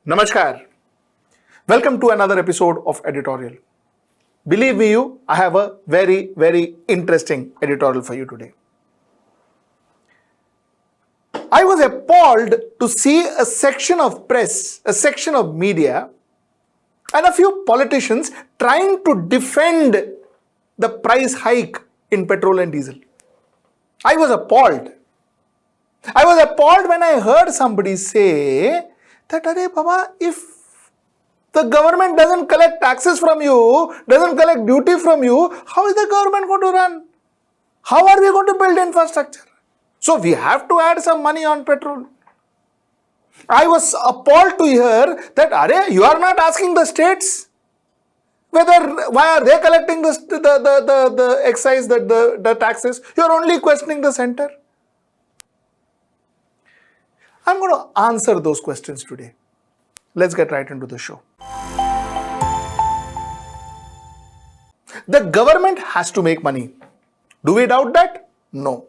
Namaskar. Welcome to another episode of Editorial. Believe me, I have a very interesting editorial for you today. I was appalled to see a section of press, a section of media, and a few politicians trying to defend the price hike in petrol and diesel. I was appalled. I was appalled when I heard somebody say that, Arey Baba, if the government doesn't collect taxes from you, doesn't collect duty from you, how is the government going to run? How are we going to build infrastructure? So we have to add some money on petrol. I was appalled to hear that, Arey, you are not asking the states why are they collecting the excise, the taxes? You are only questioning the center. I'm going to answer those questions today. Let's get right into the show. The government has to make money. Do we doubt that? No.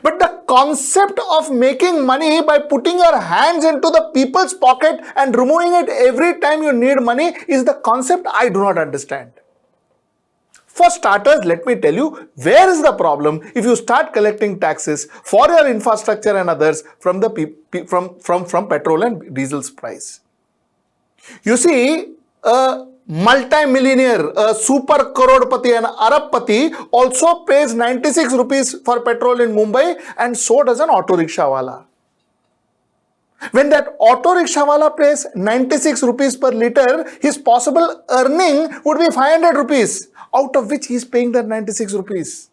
But the concept of making money by putting your hands into the people's pocket and removing it every time you need money is the concept I do not understand. For starters, let me tell you, where is the problem if you start collecting taxes for your infrastructure and others from from petrol and diesel's price? You see, a multi-millionaire, a super crorepati, an Arabpati also pays 96 rupees for petrol in Mumbai, and so does an auto rickshaw wala. When that auto rickshaw wala pays 96 rupees per liter, his possible earning would be 500 rupees, out of which he is paying that 96 rupees.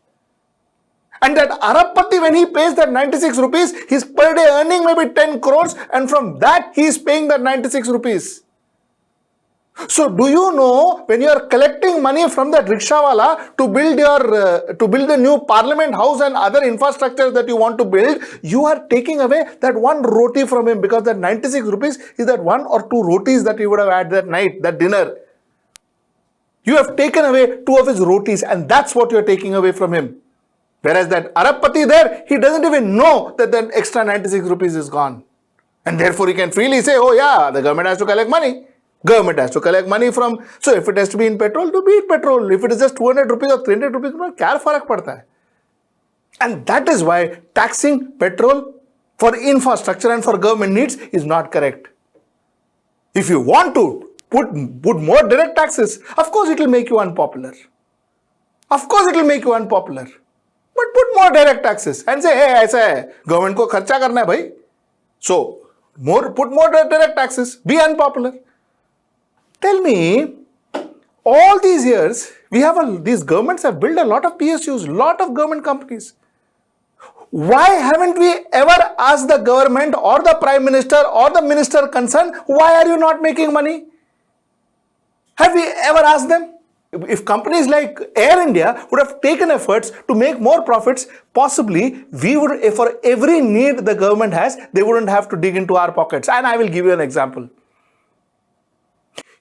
And that Arabpati, when he pays that 96 rupees, his per day earning may be 10 crores, and from that he is paying that 96 rupees. So do you know, when you are collecting money from that rickshawala to build the new parliament house and other infrastructure that you want to build, you are taking away that one roti from him, because that 96 rupees is that one or two rotis that he would have had that night, that dinner. You have taken away two of his rotis, and that's what you are taking away from him. Whereas that Arabpati there, he doesn't even know that the extra 96 rupees is gone. And therefore he can freely say, oh yeah, the government has to collect money. Government has to collect money from, so if it has to be in petrol, to be in petrol. If it is just 200 rupees or 300 rupees, kya farak padta hai? And that is why taxing petrol for infrastructure and for government needs is not correct. If you want to put more direct taxes, of course it will make you unpopular. Of course it will make you unpopular. But put more direct taxes and say, hey, aisa hai, government ko kharcha karna hai bhai. So, put more direct taxes, be unpopular. Tell me, all these years, these governments have built a lot of PSUs, lot of government companies. Why haven't we ever asked the government or the Prime Minister or the Minister concerned, why are you not making money? Have we ever asked them? If companies like Air India would have taken efforts to make more profits, possibly we would, for every need the government has, they wouldn't have to dig into our pockets. And I will give you an example.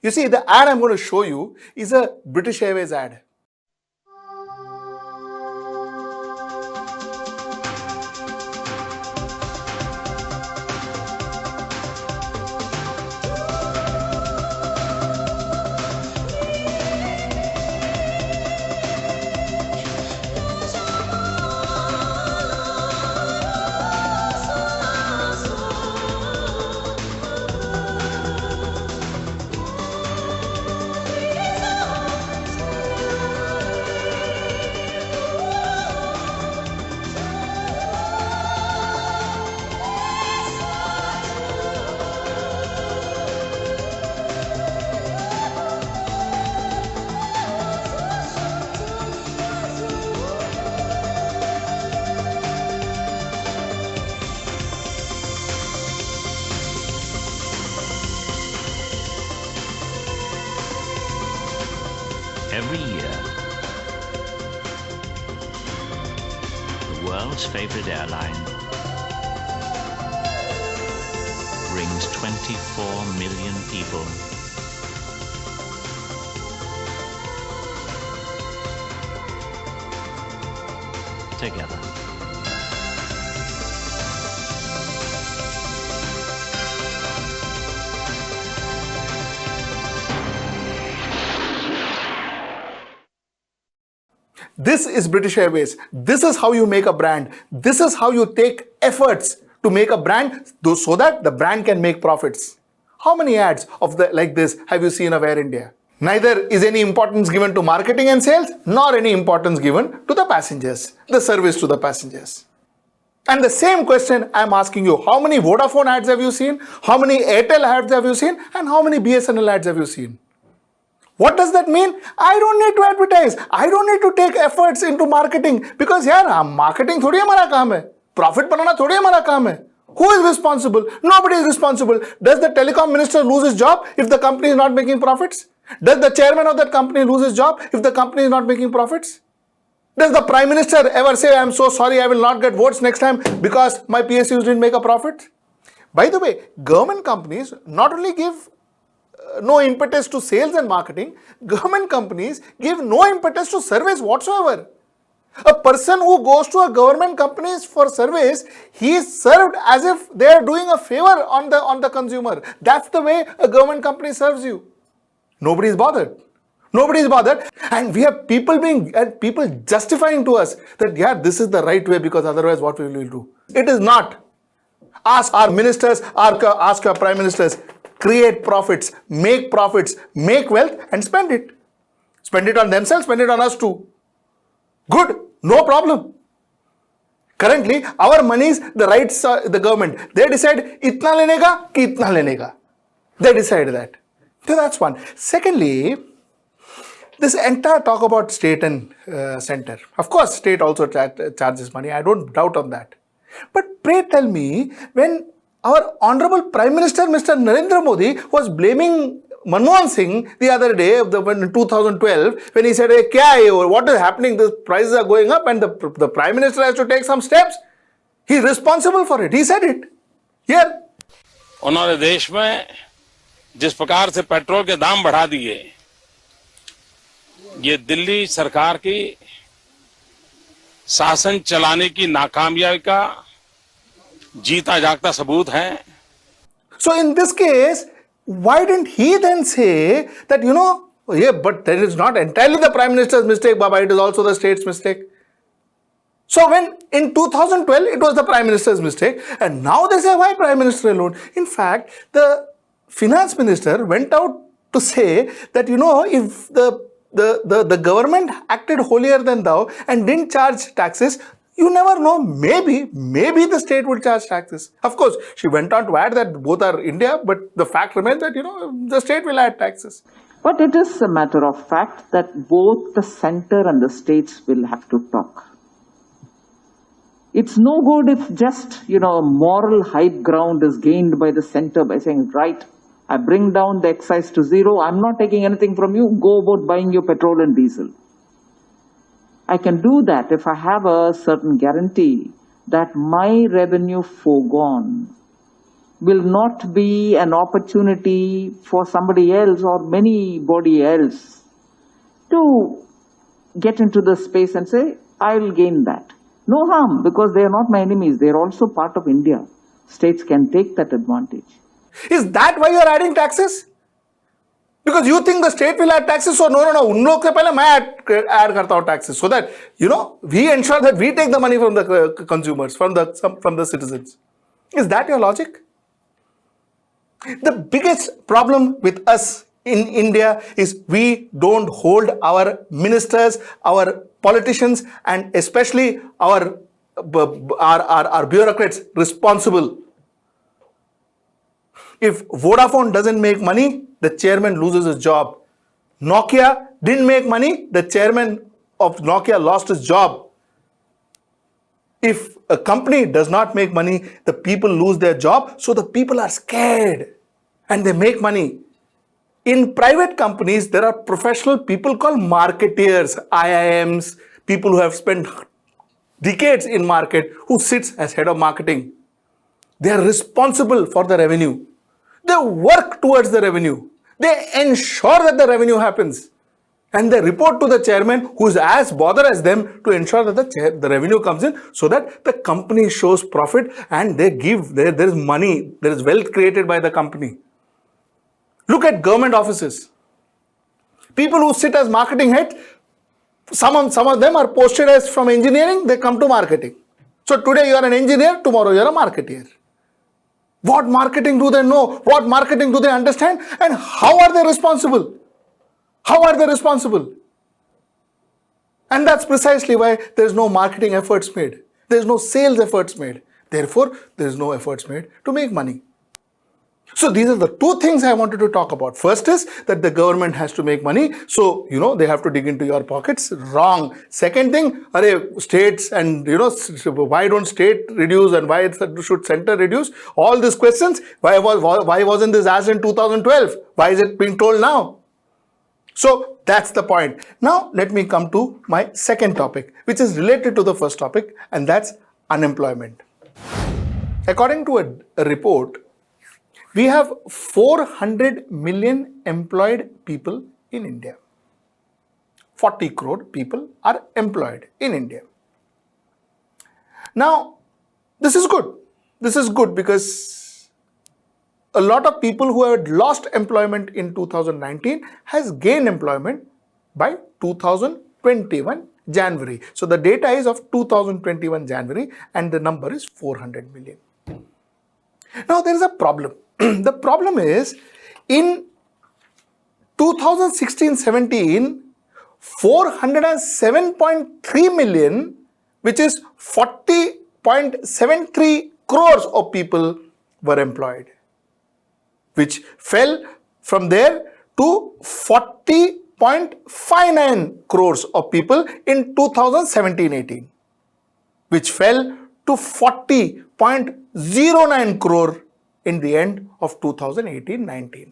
You see, the ad I'm going to show you is a British Airways ad. Every year, the world's favorite airline brings 24 million people together. This is British Airways. This is how you make a brand. This is how you take efforts to make a brand so that the brand can make profits. How many ads like this have you seen of Air India? Neither is any importance given to marketing and sales, nor any importance given to the passengers, the service to the passengers. And the same question I'm asking you, how many Vodafone ads have you seen? How many Airtel ads have you seen? And how many BSNL ads have you seen? What does that mean? I don't need to advertise. I don't need to take efforts into marketing because marketing थोड़ी हमारा काम है. Profit बनाना थोड़ी हमारा काम है. Who is responsible? Nobody is responsible. Does the telecom minister lose his job if the company is not making profits? Does the chairman of that company lose his job if the company is not making profits? Does the prime minister ever say, I'm so sorry, I will not get votes next time because my PSUs didn't make a profit? By the way, government companies not only give no impetus to sales and marketing, government companies give no impetus to service whatsoever. A person who goes to a government company for service, he is served as if they are doing a favor on the consumer. That's the way a government company serves you. Nobody is bothered. Nobody is bothered. And we have people justifying to us that, this is the right way because otherwise what we will do. It is not. Ask our ministers, ask our prime ministers, create profits, make wealth and spend it. Spend it on themselves, spend it on us too. Good, no problem. Currently, our money is the rights the government. They decide itna lene ka ki itna lene ka. They decide that. So that's one. Secondly, this entire talk about state and center. Of course, state also charges money. I don't doubt on that. But pray tell me, when our Honorable Prime Minister, Mr. Narendra Modi, was blaming Manmohan Singh the other day, in 2012, when he said, hey, kya hai, what is happening? The prices are going up and the Prime Minister has to take some steps. He is responsible for it. He said it. Here. उन्होंने देश में जिस प्रकार से petrol के दाम बढ़ा दिए, ये दिल्ली सरकार की शासन चलाने की नाकामयाबी का जीता जागता सबूत है. So in this case, why didn't he then say that, but that is not entirely the Prime Minister's mistake, Baba, it is also the state's mistake. So when in 2012 it was the Prime Minister's mistake, and now they say why Prime Minister alone? In fact, the Finance Minister went out to say that, if the government acted holier than thou and didn't charge taxes, you never know, maybe the state would charge taxes. Of course, she went on to add that both are India, but the fact remains that, the state will add taxes. But it is a matter of fact that both the center and the states will have to talk. It's no good if just, moral high ground is gained by the center by saying, right, I bring down the excise to zero, I'm not taking anything from you, go about buying your petrol and diesel. I can do that if I have a certain guarantee that my revenue foregone will not be an opportunity for somebody else or anybody else to get into the space and say, I'll gain that. No harm, because they are not my enemies. They are also part of India. States can take that advantage. Is that why you are adding taxes? Because you think the state will add taxes, so no, उन लोग से पहले मैं add करता हूँ taxes, so that we ensure that we take the money from the consumers, from the citizens. Is that your logic? The biggest problem with us in India is we don't hold our ministers, our politicians, and especially our bureaucrats responsible. If Vodafone doesn't make money, the chairman loses his job. Nokia didn't make money, the chairman of Nokia lost his job. If a company does not make money, the people lose their job, so the people are scared and they make money. In private companies, there are professional people called marketeers, IIMs, people who have spent decades in market, who sits as head of marketing. They are responsible for the revenue. They work towards the revenue. They ensure that the revenue happens. And they report to the chairman, who is as bothered as them, to ensure that the revenue comes in, so that the company shows profit and there is money, there is wealth created by the company. Look at government offices. People who sit as marketing heads, Some of them are posted as from engineering, they come to marketing. So today you are an engineer, tomorrow you are a marketeer. What marketing do they know? What marketing do they understand? And how are they responsible? How are they responsible? And that's precisely why there is no marketing efforts made. There is no sales efforts made. Therefore, there is no efforts made to make money. So these are the two things I wanted to talk about. First is that the government has to make money. So, they have to dig into your pockets. Wrong. Second thing, states and, why don't state reduce and why should center reduce? All these questions, why wasn't this asked in 2012? Why is it being told now? So that's the point. Now let me come to my second topic, which is related to the first topic, and that's unemployment. According to a report, we have 400 million employed people in India. 40 crore people are employed in India. Now, this is good. This is good because a lot of people who had lost employment in 2019 has gained employment by 2021 January. So the data is of 2021 January and the number is 400 million. Now there is a problem. The problem is in 2016-17, 407.3 million, which is 40.73 crores of people were employed, which fell from there to 40.59 crores of people in 2017-18, which fell to 40.09 crore in the end of 2018-19.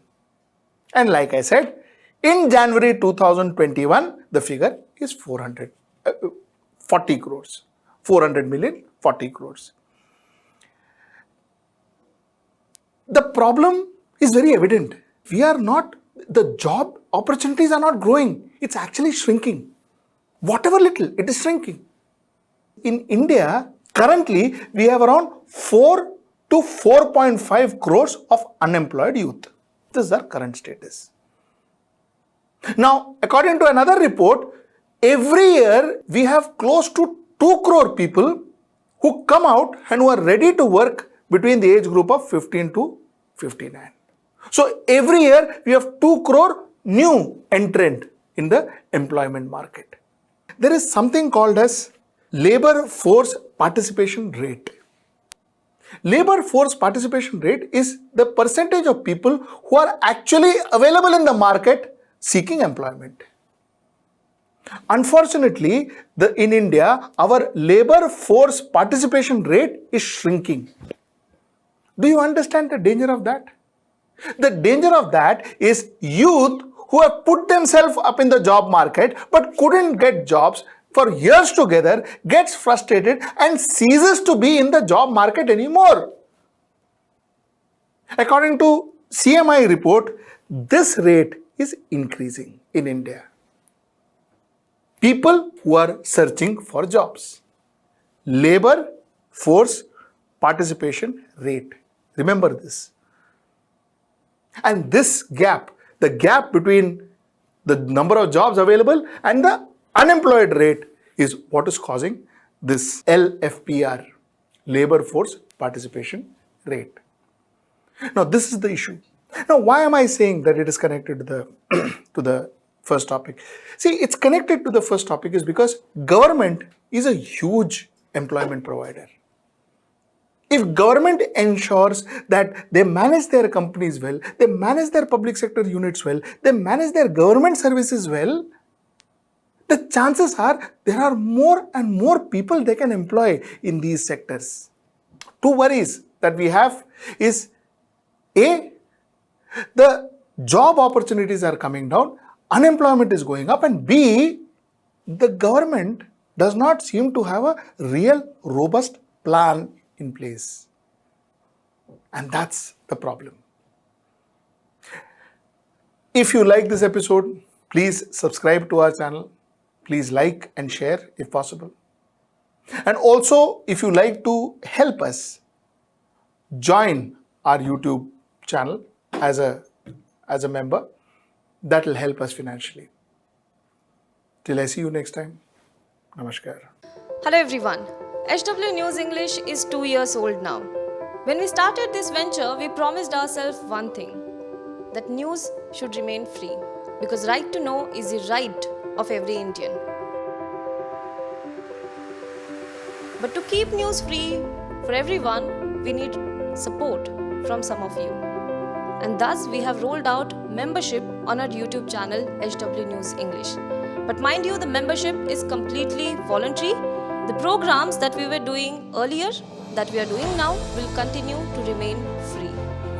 And like I said, in January 2021, the figure is 40 crores. 400 million, 40 crores. The problem is very evident. The job opportunities are not growing. It's actually shrinking. Whatever little, it is shrinking. In India, currently, we have around 4 to 4.5 crores of unemployed youth. This is our current status. Now, according to another report, every year we have close to 2 crore people who come out and who are ready to work between the age group of 15 to 59. So every year we have 2 crore new entrant in the employment market. There is something called as labor force participation rate. Labor force participation rate is the percentage of people who are actually available in the market seeking employment. Unfortunately, in India, our labor force participation rate is shrinking. Do you understand the danger of that? The danger of that is youth who have put themselves up in the job market but couldn't get jobs for years together, gets frustrated and ceases to be in the job market anymore. According to CMI report, this rate is increasing in India. People who are searching for jobs. Labor force participation rate. Remember this. And this gap, the gap between the number of jobs available and the unemployed rate, is what is causing this LFPR, labor force participation rate. Now this is the issue. Now why am I saying that it is connected to the first topic? See, it's connected to the first topic is because government is a huge employment provider. If government ensures that they manage their companies well, they manage their public sector units well, they manage their government services well, the chances are there are more and more people they can employ in these sectors. Two worries that we have is A, the job opportunities are coming down, unemployment is going up, and B, the government does not seem to have a real robust plan in place. And that's the problem. If you like this episode, please subscribe to our channel. Please like and share if possible. And also, if you like to help us, join our YouTube channel as a member. That will help us financially. Till I see you next time. Namaskar. Hello everyone. HW News English is 2 years old now. When we started this venture, we promised ourselves one thing, that news should remain free, because right to know is the right of every Indian. But to keep news free for everyone, we need support from some of you. And thus we have rolled out membership on our YouTube channel HW News English. But mind you, the membership is completely voluntary. The programs that we were doing earlier, that we are doing now, will continue to remain free.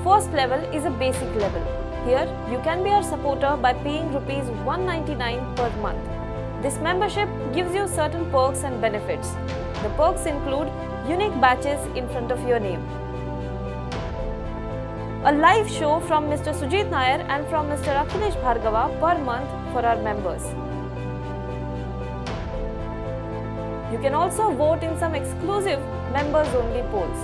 First level is a basic level. Here, you can be our supporter by paying Rs 199 per month. This membership gives you certain perks and benefits. The perks include unique badges in front of your name, a live show from Mr. Sujit Nair and from Mr. Akhilesh Bhargava per month for our members. You can also vote in some exclusive members-only polls.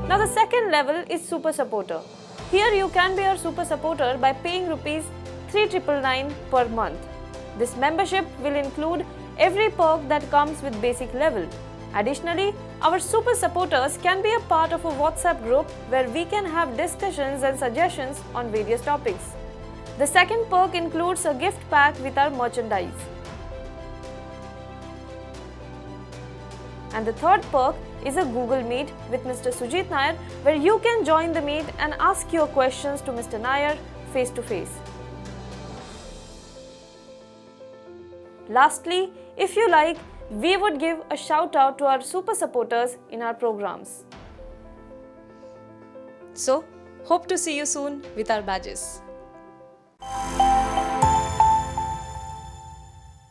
Now the second level is Super Supporter. Here you can be our Super Supporter by paying Rs 3,999 per month. This membership will include every perk that comes with basic level. Additionally, our Super Supporters can be a part of a WhatsApp group where we can have discussions and suggestions on various topics. The second perk includes a gift pack with our merchandise. And the third perk is a Google Meet with Mr. Sujit Nair, where you can join the meet and ask your questions to Mr. Nair face to face. Lastly, if you like, we would give a shout out to our super supporters in our programs. So, hope to see you soon with our badges.